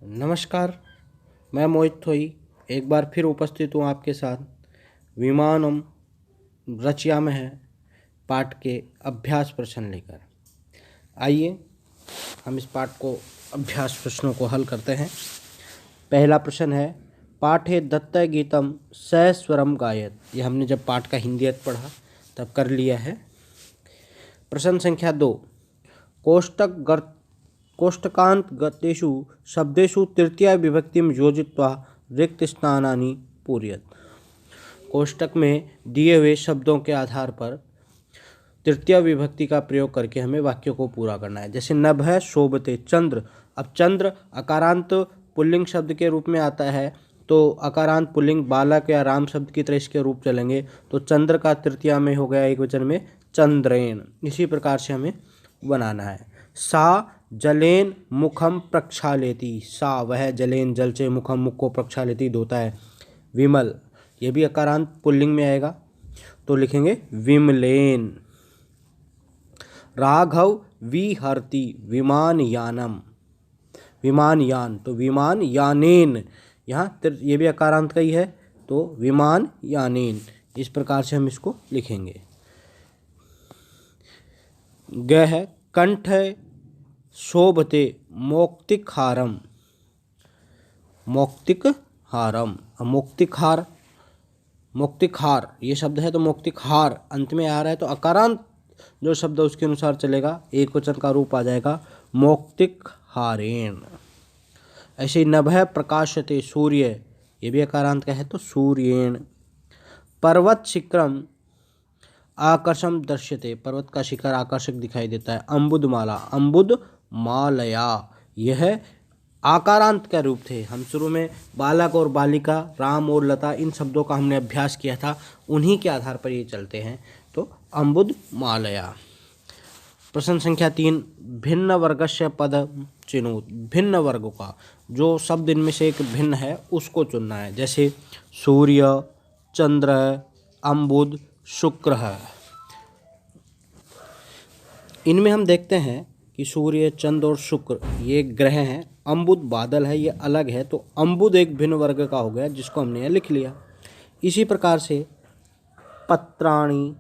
नमस्कार। मैं मोहित थोई एक बार फिर उपस्थित हूँ आपके साथ विमानम रचिया में है पाठ के अभ्यास प्रश्न लेकर। आइए हम इस पाठ को अभ्यास प्रश्नों को हल करते हैं। पहला प्रश्न है, पाठे दत्त गीतम सस्वरम गायत। ये हमने जब पाठ का हिंदी अर्थ पढ़ा तब कर लिया है। प्रश्न संख्या 2, कोष्टकांत गतेषु शब्देषु तृतीया विभक्तिम योजित्वा रिक्त स्थानानि पूरयत। कोष्टक में दिए हुए शब्दों के आधार पर तृतीय विभक्ति का प्रयोग करके हमें वाक्यों को पूरा करना है। जैसे नभ शोभते चंद्र। अब चंद्र अकारांत पुल्लिंग शब्द के रूप में आता है, तो अकारांत पुल्लिंग बालक या राम शब्द की तरह इसके रूप चलेंगे, तो चंद्र का तृतीया में हो गया एक वचन में चंद्रेन। इसी प्रकार से हमें बनाना है। सा जलेन मुखम प्रक्षालेति। सा वह जलेन जल से मुखम मुख को प्रक्षालेति धोता है। विमल ये भी अकारांत पुल्लिंग में आएगा, तो लिखेंगे विमलेन। राघव विहरति विमानयानम। विमानयान तो विमानयानेन, यहाँ ये भी अकारांत का ही है, तो विमानयानेन। इस प्रकार से हम इसको लिखेंगे। ग है कंठ शोभते मौक्तिकहारम। मौक्तिकहारम, मौक्तिकहार ये शब्द है, तो मौक्तिकहार अंत में आ रहा है, तो अकारांत जो शब्द है उसके अनुसार चलेगा, एक वचन का रूप आ जाएगा मौक्तिकहारेण। ऐसे ही नभः प्रकाशते सूर्य, ये भी अकारांत का है, तो सूर्येण। पर्वत शिखरम आकर्षम दृश्यते। पर्वत का शिखर आकर्षक दिखाई देता है। अम्बुदमाला, अम्बुदमालया, यह आकारांत का रूप थे। हम शुरू में बालक और बालिका, राम और लता, इन शब्दों का हमने अभ्यास किया था, उन्हीं के आधार पर ये चलते हैं, तो अम्बुदमालया। प्रश्न संख्या 3, भिन्न वर्गस्य पद चिनोत। भिन्न वर्ग का जो शब्द इनमें से एक भिन्न है उसको चुनना है। जैसे सूर्य, चंद्र, अम्बुद, शुक्र है। इनमें हम देखते हैं कि सूर्य, चंद्र और शुक्र ये ग्रह हैं, अम्बुद बादल है, ये अलग है, तो अम्बुद एक भिन्न वर्ग का हो गया, जिसको हमने यहाँ लिख लिया। इसी प्रकार से पत्राणि,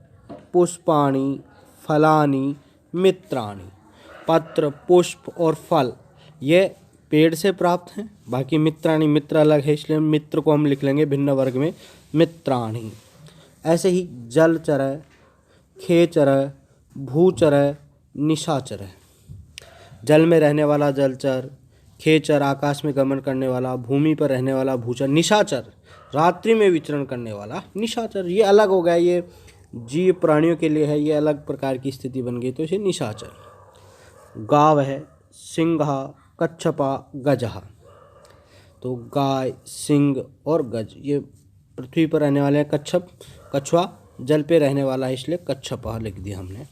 पुष्पाणि, फलानि, मित्राणि। पत्र, पुष्प और फल ये पेड़ से प्राप्त हैं, बाकी मित्राणि, मित्र अलग है, इसलिए मित्र को हम लिख लेंगे भिन्न वर्ग में मित्राणि। ऐसे ही जलचर, खेचर, भूचर, निशाचर। जल में रहने वाला जलचर, खेचर आकाश में गमन करने वाला, भूमि पर रहने वाला भूचर, निशाचर रात्रि में विचरण करने वाला निशाचर। ये अलग हो गया, ये जीव प्राणियों के लिए है, ये अलग प्रकार की स्थिति बन गई, तो इसे निशाचर। गाव है सिंहा, कच्छपा, गजहा। तो गाय, सिंह और गज ये पृथ्वी पर रहने वाले हैं। कच्छप, कछुआ जल पे रहने वाला है, इसलिए कच्छपा लिख दिया हमने।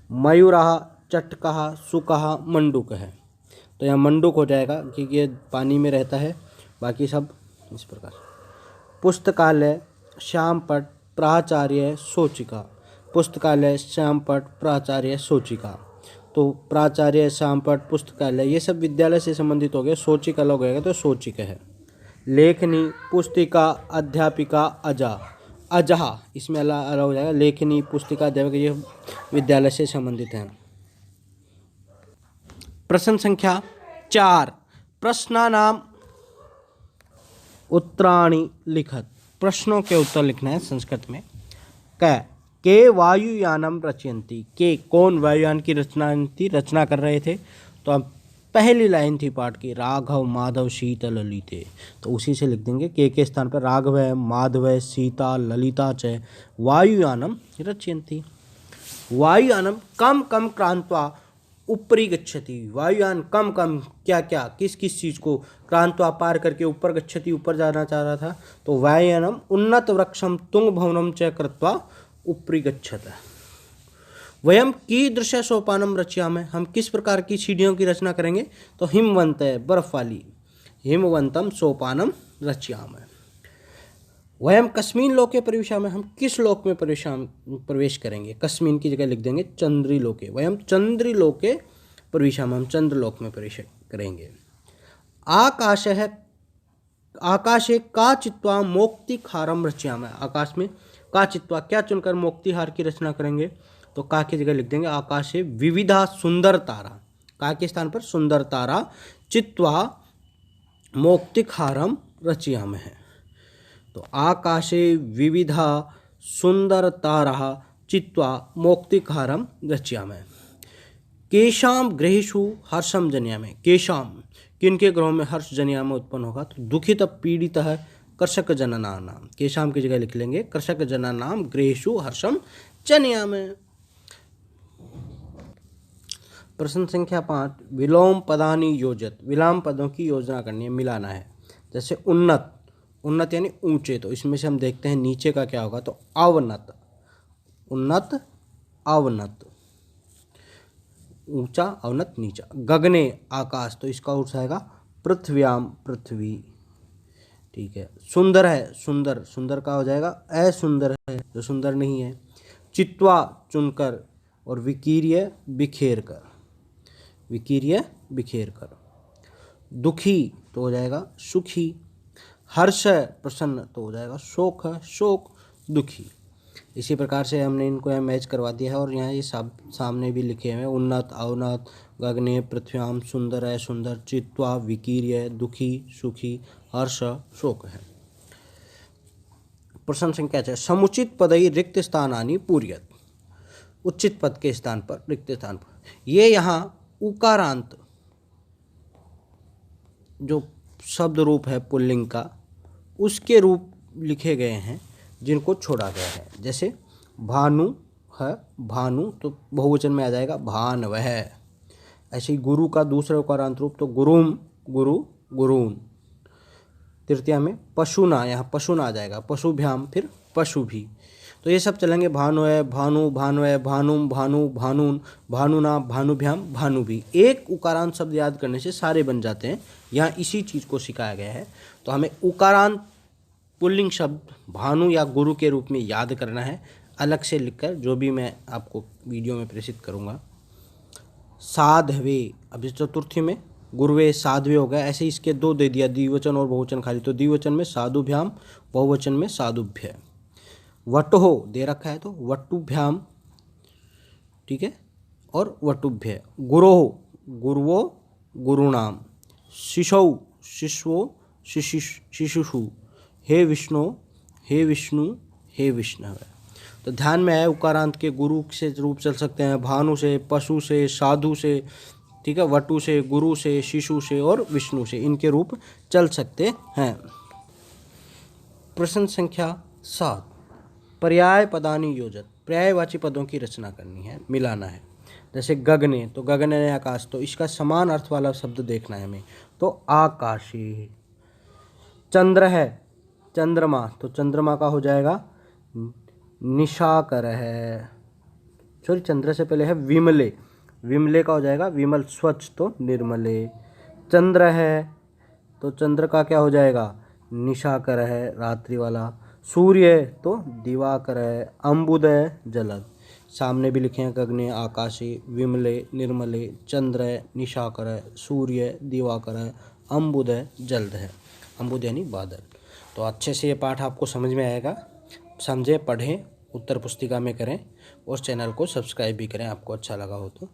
मयूरः, चटकः, सुकः, मंडूक है, तो यहाँ मंडूक हो जाएगा क्योंकि ये पानी में रहता है, बाकी सब इस प्रकार। पुस्तकालय, श्यामपट, प्राचार्य, सोचिका। पुस्तकालय, श्यामपट, प्राचार्य, सोचिका। तो प्राचार्य, श्यामपट, पुस्तकालय ये सब विद्यालय से संबंधित हो गए। सोचिक अलग हो गया, तो सोचिक है। लेखनी, पुस्तिका, अध्यापिका, अजा। अजहा इसमें अलग हो जाएगा। लेखनी, पुस्तिका, अध्यापिका ये विद्यालय से संबंधित हैं। प्रश्न संख्या 4, प्रश्नानाम उत्तराणि लिखत। प्रश्नों के उत्तर लिखना है संस्कृत में। के वायुयानम रचयन्ति। के कौन वायुयान की रचना कर रहे थे, तो अब पहली लाइन थी पाठ की, राघव माधव सीता ललिते, तो उसी से लिख देंगे। के स्थान पर राघव है, माधव है, सीता, ललिता च वायुयानम रचयन्ति। वायुयानम कम कम क्रांत्वा ऊपरी गच्छति। वायुयान कम कम क्या क्या किस किस चीज़ को क्रांत्वा पार करके ऊपर गच्छति ऊपर जाना चाह रहा था, तो वायुयानम उन्नत वृक्षम तुंग भवनम च कृत्वा ऊपरी गच्छत। वयम कीदृश सोपानम रचयामः। हम किस प्रकार की सीढ़ियों की रचना करेंगे, तो हिमवंत है बर्फ वाली, हिमवंतम सोपानम रचयामः। वयम कस्मिन् लोके प्रविशामः। हम किस लोक में प्रवेश करेंगे, कस्मिन् की जगह लिख देंगे चंद्री लोके। वयम चंद्री लोके प्रविशामः, हम चंद्र लोक में प्रवेश करेंगे। आकाशः आकाशे का चित्वा मोक्तिहारम रचयामि। आकाश में का चित्वा क्या चुनकर मोक्तिहार की रचना करेंगे, तो का की जगह लिख देंगे आकाशे विविधा सुंदर तारा, का के स्थान पर सुंदर तारा, चित्वा मोक्तिहारम रचयामि है। तो आकाशे विविधा सुंदर तारा चित्वा मोक्तिहारम रचयामि। केशाम ग्रहेषु हर्षम जनियामि। केशाम किनके ग्रहों में हर्ष जनियामि उत्पन्न होगा, तो दुखित पीड़ित है कृषक जनना नाम। केशाम की जगह लिख लेंगे कृषक जनना नाम ग्रहेषु हर्षम जनियामि। प्रश्न संख्या 5, विलोम पदानि योजत। विलोम पदों की योजना करनी है, मिलाना है। जैसे उन्नत, उन्नत यानी ऊंचे, तो इसमें से हम देखते हैं नीचे का क्या होगा, तो अवनत, उन्नत अवनत, ऊंचा अवनत नीचा। गगने आकाश, तो इसका अर्थ आएगा पृथ्व्याम पृथ्वी, ठीक है। सुंदर है, सुंदर, सुंदर का हो जाएगा असुंदर है, जो सुंदर नहीं है। चित्वा चुनकर, और विकीर्य बिखेर कर, विकीर्य बिखेर कर। दुखी तो हो जाएगा सुखी। हर्ष है प्रसन्न, तो हो जाएगा शोक है शोक दुखी। इसी प्रकार से हमने इनको यहाँ मैच करवा दिया है, और यहाँ ये सब सामने भी लिखे हुए हैं, उन्नत अवनत, गगने पृथ्व्याम, सुंदर है सुंदर, चित्वा विकीर्य दुखी सुखी, हर्ष शोक है। प्रश्न संख्या 6, समुचित पदई रिक्त स्थानानि पूर्यत। उचित पद के स्थान पर, रिक्त स्थान पर, ये यहाँ उकारांत जो शब्द रूप है पुल्लिंग का, उसके रूप लिखे गए हैं जिनको छोड़ा गया है। जैसे भानु है भानु, तो बहुवचन में आ जाएगा भान वह। ऐसे ही गुरु का दूसरा उकारांत रूप, तो गुरुम गुरु गुरून। तृतीया में पशुना, यहाँ पशुना आ जाएगा, पशुभ्याम फिर पशु भी। तो ये सब चलेंगे, भानु है भानु भानवय भानुम भानु भानुन भानुना भानुभ्याम भानु भी। एक उकारांत शब्द याद करने से सारे बन जाते हैं, यहाँ इसी चीज़ को सिखाया गया है। तो हमें उकारांत पुल्लिंग शब्द भानु या गुरु के रूप में याद करना है, अलग से लिखकर, जो भी मैं आपको वीडियो में प्रेषित करूँगा। साधवे, अभी चतुर्थी में गुरुवे साधवे हो गया, ऐसे इसके दो दे दिया, द्विवचन और बहुवचन खाली। तो द्विवचन में साधुभ्याम, बहुवचन में साधुभ्य। वटो दे रखा है, तो वटुभ्याम, ठीक है, और वटुभ्य। गुरोह गुरुवो गुरुणाम। शिशौ शिशवो शिशुषु। हे विष्णु हे विष्णु हे विष्णवे। तो ध्यान में है, उकारांत के गुरु से रूप चल सकते हैं, भानु से, पशु से, साधु से, ठीक है, वटु से, गुरु से, शिशु से और विष्णु से, इनके रूप चल सकते हैं। प्रश्न संख्या 7, पर्याय पदानि योजत। पर्यायवाची पदों की रचना करनी है, मिलाना है। जैसे गगने, तो गगने आकाश, तो इसका समान अर्थ वाला शब्द देखना है हमें, तो आकाशी। चंद्र है चंद्रमा, तो चंद्रमा का हो जाएगा निशाकर है, सॉरी चंद्र से पहले है विमले, विमले का हो जाएगा विमल स्वच्छ, तो निर्मले। चंद्र है, तो चंद्र का क्या हो जाएगा निशाकर है, रात्रि वाला। सूर्य है, तो दिवाकर है। अम्बुदय जलद, सामने भी लिखे हैं गगने आकाशे, विमले निर्मले, चंद्र है निशाकर है, सूर्य दिवाकर है, अम्बुदय जल्द है। अम्बुद यानी बादल। तो अच्छे से ये पाठ आपको समझ में आएगा, समझें, पढ़ें, उत्तर पुस्तिका में करें, और चैनल को सब्सक्राइब भी करें आपको अच्छा लगा हो तो।